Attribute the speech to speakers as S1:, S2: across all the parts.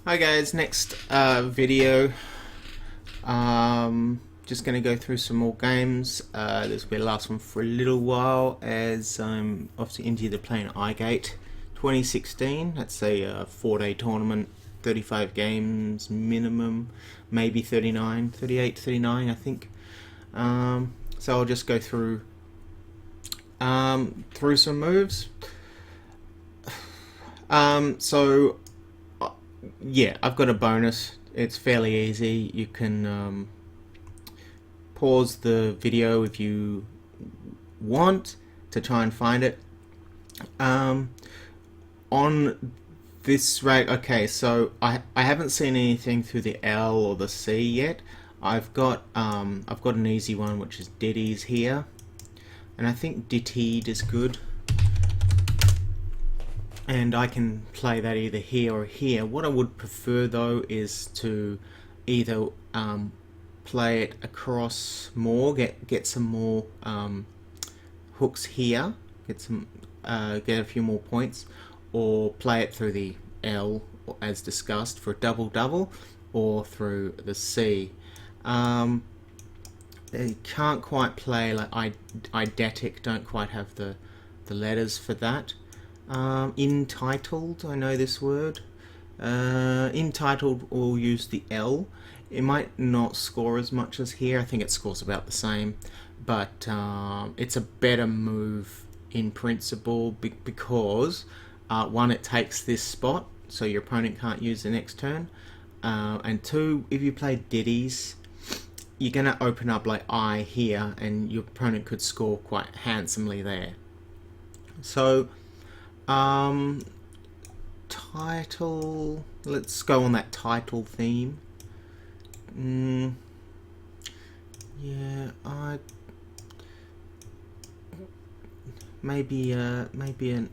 S1: Hi guys, next video, just going to go through some more games. This will be the last one for a little while as I'm obviously into the playing iGate 2016. That's a 4-day tournament, 35 games minimum, maybe 39, 38, 39 I think. So I'll just go through some moves. So yeah, I've got a bonus. It's fairly easy. You can pause the video if you want to try and find it. On this rate, okay, so I haven't seen anything through the L or the C yet. I've got an easy one, which is ditties here, and I think dittied is good. And I can play that either here or here. What I would prefer though is to either play it across more, get some more hooks here, get a few more points, or play it through the L as discussed for a double, or through the C. They can't quite play like eidetic, don't quite have the letters for that. Entitled, I know this word. Entitled will use the L. It might not score as much as here. I think it scores about the same, but it's a better move in principle because one, it takes this spot, so your opponent can't use the next turn, and two, if you play ditties, you're going to open up like I here, and your opponent could score quite handsomely there. So title, let's go on that title theme. Yeah, maybe an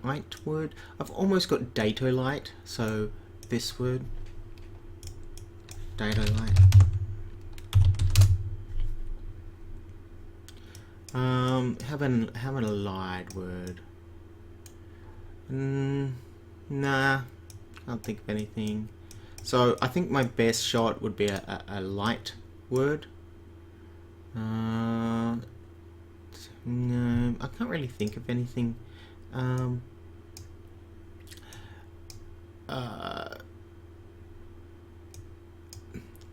S1: ite word. I've almost got datolite, so this word, datolite. Have an allied word. Nah, can't think of anything. So I think my best shot would be a light word. No, I can't really think of anything.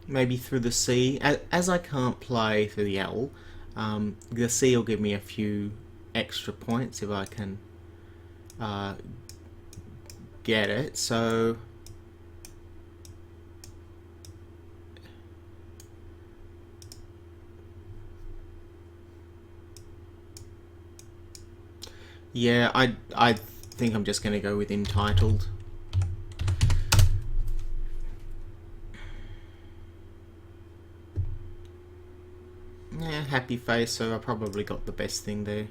S1: Maybe through the C. As I can't play through the L, the C will give me a few extra points if I can get it. So yeah, I think I'm just going to go with entitled. Yeah, happy face, so I probably got the best thing there.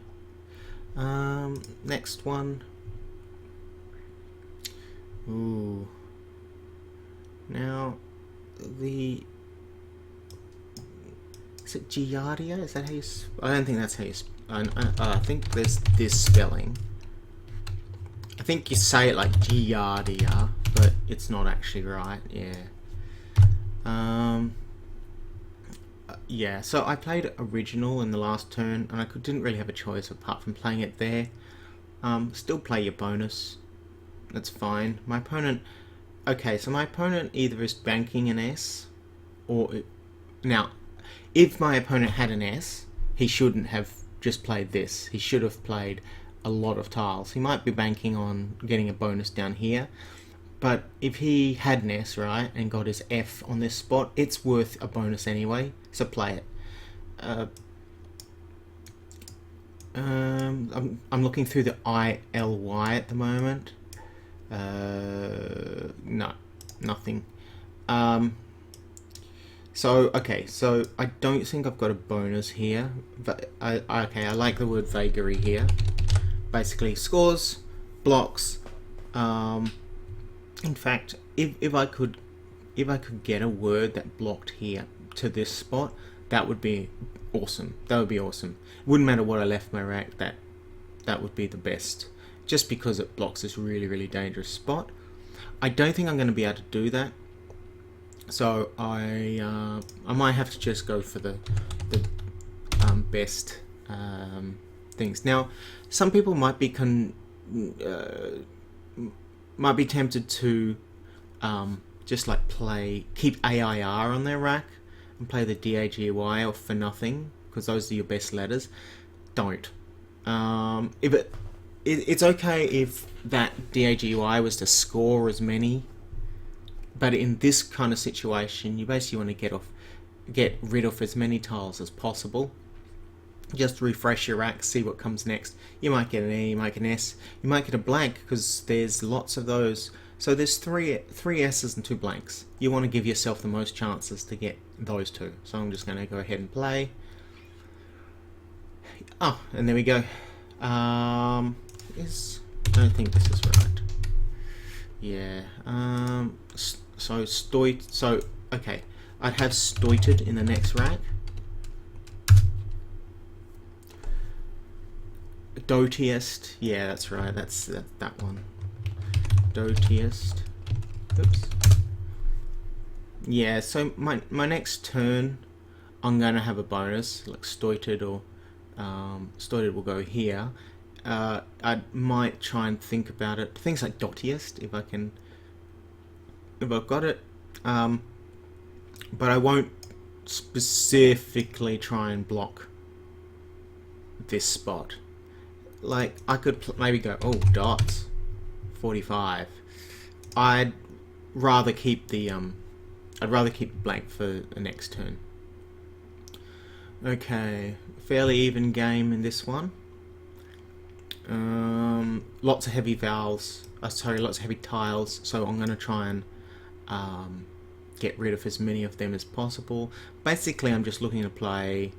S1: Next one. Ooh. Now, is it Giardia? Is that how you? I don't think that's how you. I think there's this spelling. I think you say it like Giardia, but it's not actually right. Yeah. Yeah. So I played original in the last turn, and I didn't really have a choice apart from playing it there. Still play your bonus. That's fine. My opponent... Okay, so my opponent either is banking an S, or... Now, if my opponent had an S, he shouldn't have just played this. He should have played a lot of tiles. He might be banking on getting a bonus down here, but if he had an S, right, and got his F on this spot, it's worth a bonus anyway, so play it. I'm looking through the ILY at the moment. No, nothing. So okay, so I don't think I've got a bonus here, but okay, I like the word vagary here. Basically, scores, blocks. In fact, if I could get a word that blocked here to this spot, that would be awesome. That would be awesome. It wouldn't matter what I left my rack. That would be the best. Just because it blocks this really dangerous spot. I don't think I'm going to be able to do that. So I might have to just go for the best things. Now, some people might be tempted to just like keep AIR on their rack and play the DAGY or for nothing, because those are your best letters. Don't. It's okay if that DAGY was to score as many, but in this kind of situation, you basically want to get rid of as many tiles as possible. Just refresh your rack, see what comes next. You might get an E, you might get an S, you might get a blank, because there's lots of those. So there's three S's and 2 blanks. You want to give yourself the most chances to get those 2. So I'm just going to go ahead and play. Oh, and there we go. I don't think this is right. Yeah. So okay. I'd have stoited in the next rack. Dotiest. Yeah, that's right. That's that one. Dotiest. Oops. Yeah, so my next turn, I'm going to have a bonus, like stoited, or stoited will go here. I might try and think about it. Things like dotiest, if I've got it. But I won't specifically try and block this spot. Like, I could maybe go, oh, dots, 45. I'd rather keep the blank for the next turn. Okay, fairly even game in this one. Lots of heavy vowels. Lots of heavy tiles. So I'm going to try and get rid of as many of them as possible. Basically, I'm just looking to play.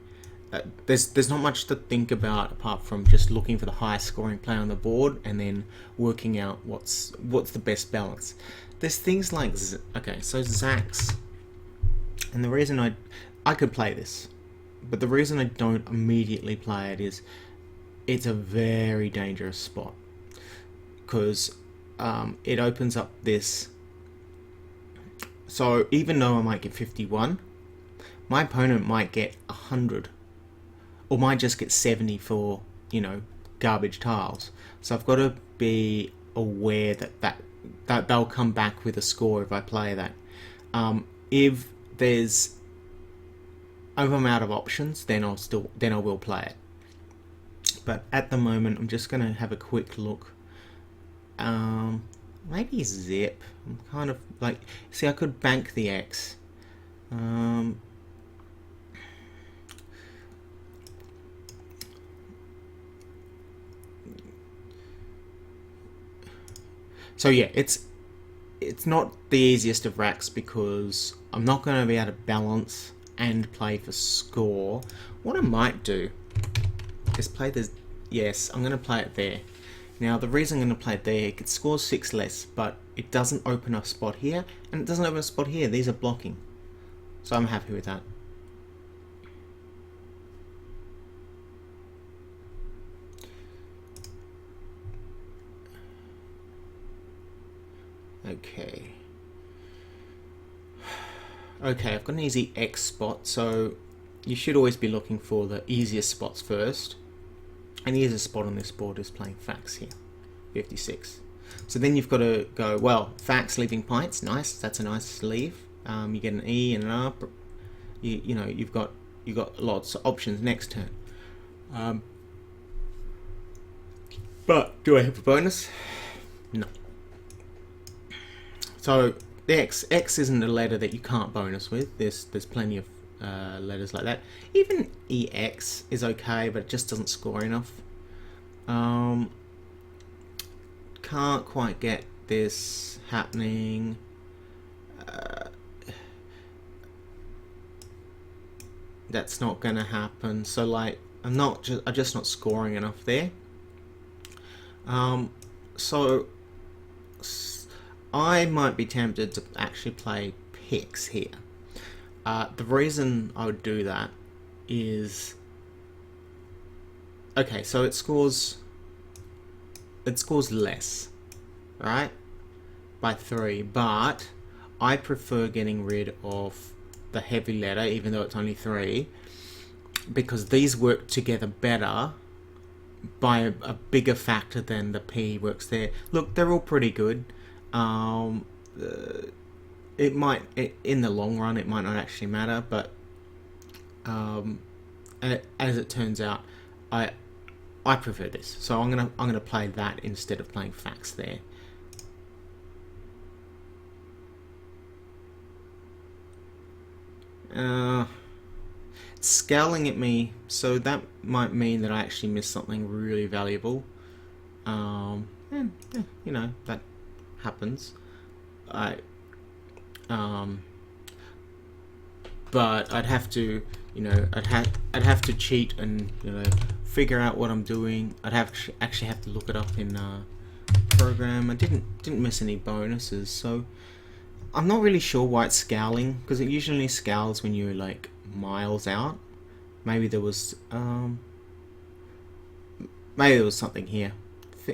S1: There's not much to think about apart from just looking for the highest scoring player on the board and then working out what's the best balance. There's things like okay, so Zax, and the reason I could play this, but the reason I don't immediately play it is it's a very dangerous spot, because it opens up this. So even though I might get 51, my opponent might get 100. Or might just get 70 for, garbage tiles. So I've got to be aware that they'll come back with a score if I play that. If I'm out of options, then I will play it. But at the moment, I'm just going to have a quick look. Maybe zip. I'm kind of like, see, I could bank the X. So yeah, it's not the easiest of racks because I'm not going to be able to balance and play for score. What I might do is play this. Yes, I'm going to play it there. Now the reason I'm going to play it there, it scores 6 less, but it doesn't open a spot here, and it doesn't open a spot here. These are blocking, so I'm happy with that. Okay. Okay, I've got an easy X spot, so you should always be looking for the easiest spots first. And the easiest spot on this board is playing Fax here, 56. So then you've got to go, well, Fax leaving pints, nice, that's a nice leave. You get an E and an R. You've got lots of options next turn. But do I have a bonus? No. So the X isn't a letter that you can't bonus with. There's plenty of letters like that. Even EX is okay, but it just doesn't score enough. Can't quite get this happening. That's not gonna happen. So like, I'm just not scoring enough there. So I might be tempted to actually play Pix here. The reason I would do that is, okay, so it scores less, right? by 3, but I prefer getting rid of the heavy letter, even though it's only 3, because these work together better by a bigger factor than the P works there. Look, they're all pretty good. It might, in the long run, it might not actually matter, but as it turns out, I prefer this. So I'm gonna play that instead of playing facts there. It's scowling at me, so that might mean that I actually missed something really valuable. And, you know, that happens. But I'd have to, you know, I'd have to cheat and, you know, figure out what I'm doing. I'd actually have to look it up in program. I didn't miss any bonuses, so I'm not really sure why it's scowling, because it usually scowls when you're like miles out. Maybe there was something here.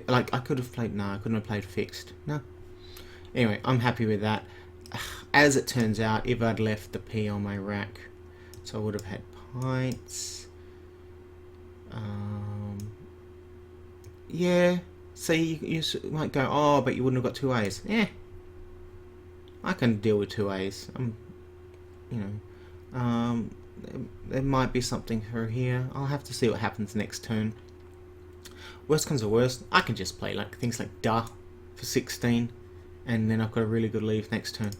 S1: Like I could have played. No, I couldn't have played fixed. No. Anyway, I'm happy with that. As it turns out, if I'd left the P on my rack, so I would have had pints. Yeah. So you might go, oh, but you wouldn't have got 2 A's. Yeah. I can deal with 2 A's. You know, there might be something through here. I'll have to see what happens next turn. Worst comes to worst, I can just play like things like duh for 16, and then I've got a really good lead next turn.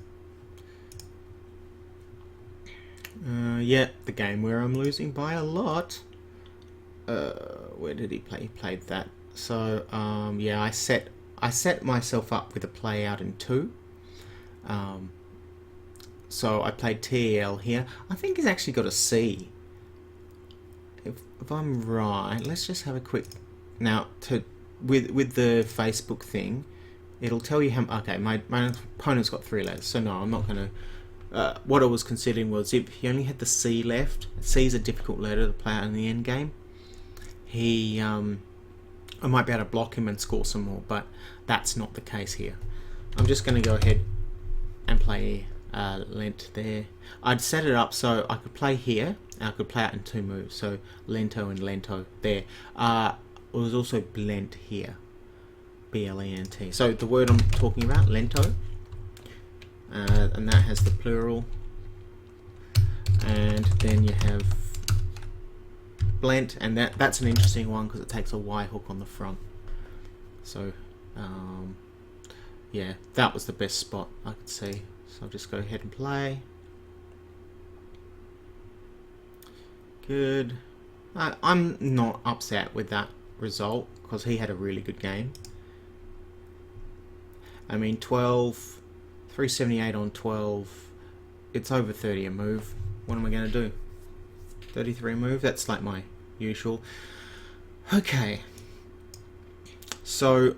S1: Yeah, the game where I'm losing by a lot. Where did he play? He played that. So yeah, I set myself up with a play out in 2. So I played TEL here. I think he's actually got a C. If I'm right, let's just have a quick. Now, with the Facebook thing, it'll tell you how. Okay, my opponent's got 3 letters, so no, I'm not gonna. What I was considering was if he only had the C left. C is a difficult letter to play out in the end game. I might be able to block him and score some more, but that's not the case here. I'm just going to go ahead and play Lent there. I'd set it up so I could play here, and I could play out in 2 moves. So Lento and Lento there. It was also Blent here, B-L-E-N-T. So the word I'm talking about, Lento, and that has the plural. And then you have Blent, and that's an interesting one because it takes a Y hook on the front. So yeah, that was the best spot I could see. So I'll just go ahead and play. Good. I'm not upset with that result because he had a really good game. I mean, 378 on 12. It's over 30 a move. What am I going to do? 33 a move? That's like my usual. Okay. So,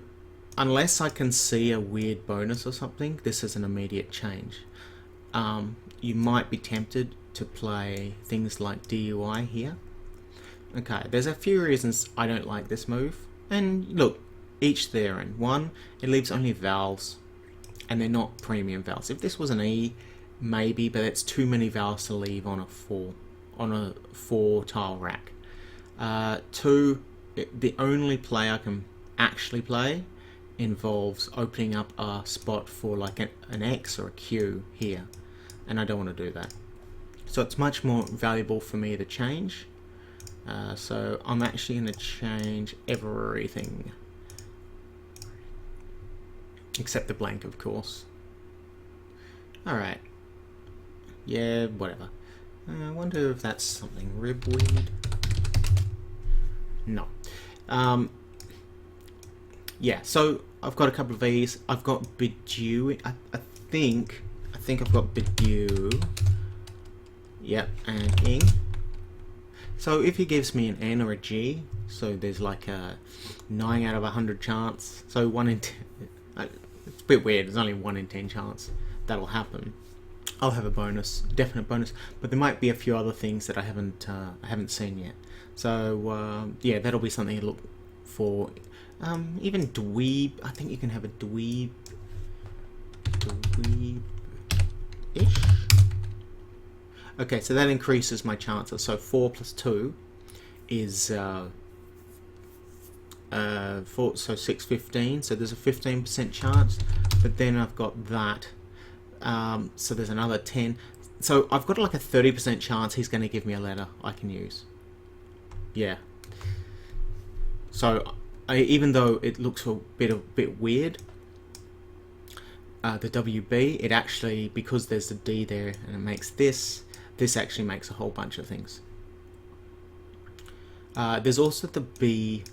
S1: unless I can see a weird bonus or something, this is an immediate change. You might be tempted to play things like DUI here. Okay, there's a few reasons I don't like this move. And look, each their own. One, it leaves only vowels, and they're not premium vowels. If this was an E, maybe, but it's too many vowels to leave on a 4 tile rack. 2, the only play I can actually play involves opening up a spot for like an X or a Q here, and I don't want to do that. So it's much more valuable for me to change. So I'm actually going to change everything except the blank, of course. Alright. Yeah, whatever. I wonder if that's something ribweed. No. Yeah, so I've got a couple of these. I've got Bedew. I think I've got Bedew. Yep, and Ing. So if he gives me an N or a G, so there's like a 9 out of 100 chance. So 1 in 10. It's a bit weird. There's only 1 in 10 chance that'll happen. I'll have a bonus, definite bonus. But there might be a few other things that I haven't seen yet. So yeah, that'll be something to look for. Even dweeb. I think you can have a dweeb Ish. Okay, so that increases my chances. So 4 plus 2 is 4, so 6, 15. So there's a 15% chance. But then I've got that. So there's another 10. So I've got like a 30% chance he's going to give me a letter I can use. Yeah. So even though it looks a bit weird, the WB, it actually, because there's the D there and it makes this actually makes a whole bunch of things. There's also the B,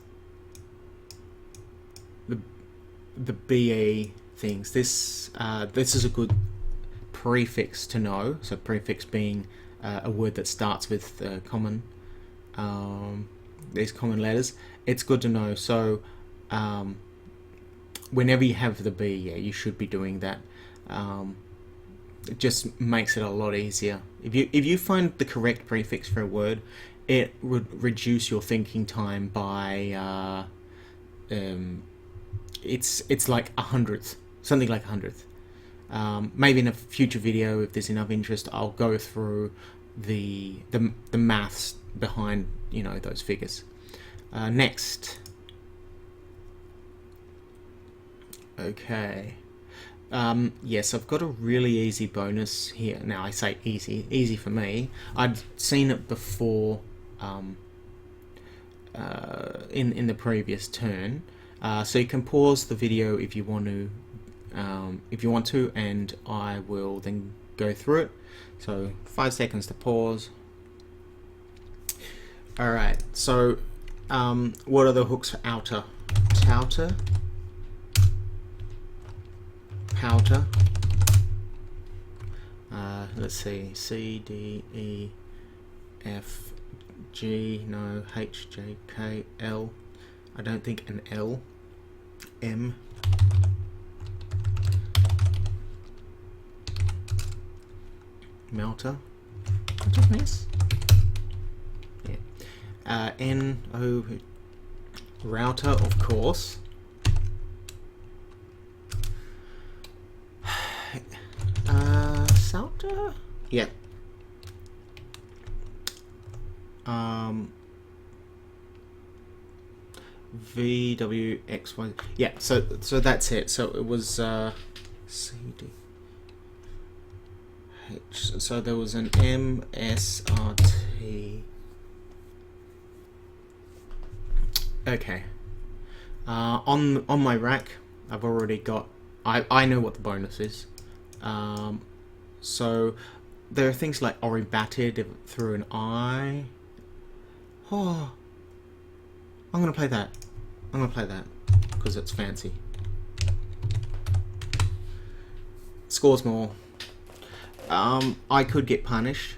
S1: the BE things. This is a good prefix to know. So prefix being a word that starts with common these common letters. It's good to know. So whenever you have the B, yeah, you should be doing that. It just makes it a lot easier. If you find the correct prefix for a word, it would reduce your thinking time by it's like 100th, something like 100th. Maybe in a future video, if there's enough interest, I'll go through the maths behind, you know, those figures. Next. Okay. Yes, I've got a really easy bonus here. Now I say easy for me. I'd seen it before in the previous turn. So you can pause the video if you want to, and I will then go through it. So 5 seconds to pause. All right. So what are the hooks for outer? Touter. Powder. Let's see. C, D, E, F, G. No. H, J, K, L. I don't think an L. M. Melter. Did I miss? Yeah. N, O. Router, of course. Salter? Yeah. V, W, X, Y. Yeah, so that's it. So it was C, D, H. So there was an M, S, R, T. Okay. On my rack, I've already got. I know what the bonus is. So there are things like oribatted through an I. Oh, I'm gonna play that. Because it's fancy. Scores more. I could get punished.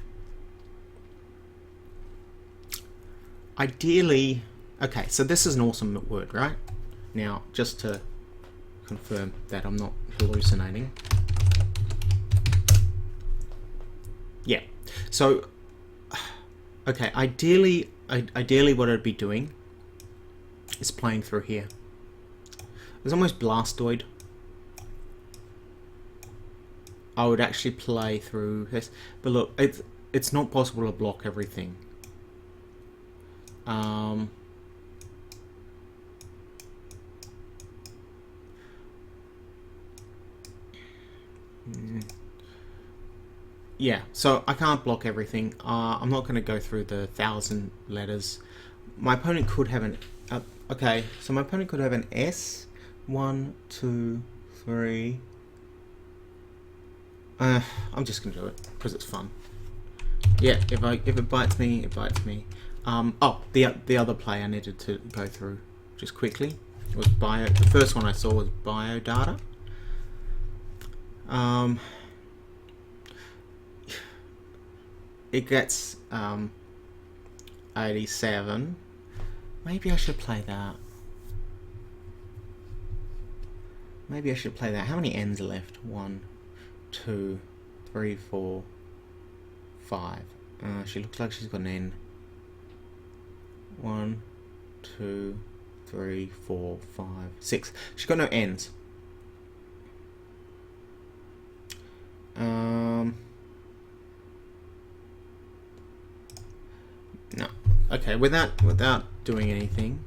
S1: Ideally, okay. So this is an awesome word, right? Now, just to confirm that I'm not hallucinating. Yeah. So, okay. Ideally, what I'd be doing is playing through here. It's almost Blastoid. I would actually play through this, but look, it's not possible to block everything. Yeah, so I can't block everything. I'm not going to go through the 1,000 letters. My opponent could have an... okay, so my opponent could have an S. 1, 2, 3... I'm just going to do it, because it's fun. Yeah, if it bites me, it bites me. Oh, the other play I needed to go through just quickly was bio. The first one I saw was biodata. It gets 87. Maybe I should play that. How many N's are left? 1, 2, 3, 4, 5. She looks like she's got an N. 1, 2, 3, 4, 5, 6. She's got no N's. Okay, without doing anything,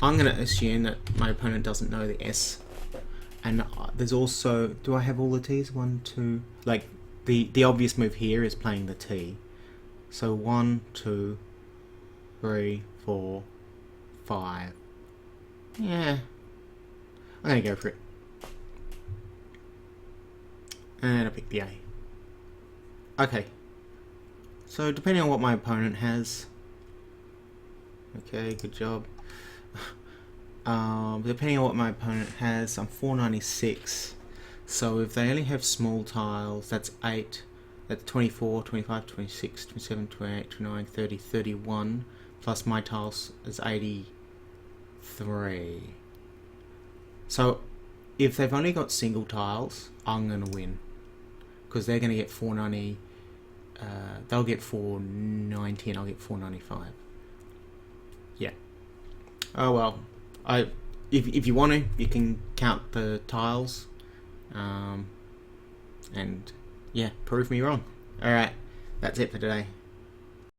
S1: I'm going to assume that my opponent doesn't know the S. And there's also, do I have all the T's? 1, 2, like the obvious move here is playing the T. So 1, 2, 3, 4, 5. Yeah, I'm going to go for it. And I pick the A. Okay. So depending on what my opponent has. Okay, good job. Depending on what my opponent has, I'm 496. So if they only have small tiles, that's 8. That's 24, 25, 26, 27, 28, 29, 30, 31. Plus my tiles is 83. So if they've only got single tiles, I'm going to win. Because they're going to get 490. They'll get 490 and I'll get 495. Yeah. Oh well. If you want to, you can count the tiles. And yeah, prove me wrong. Alright, that's it for today.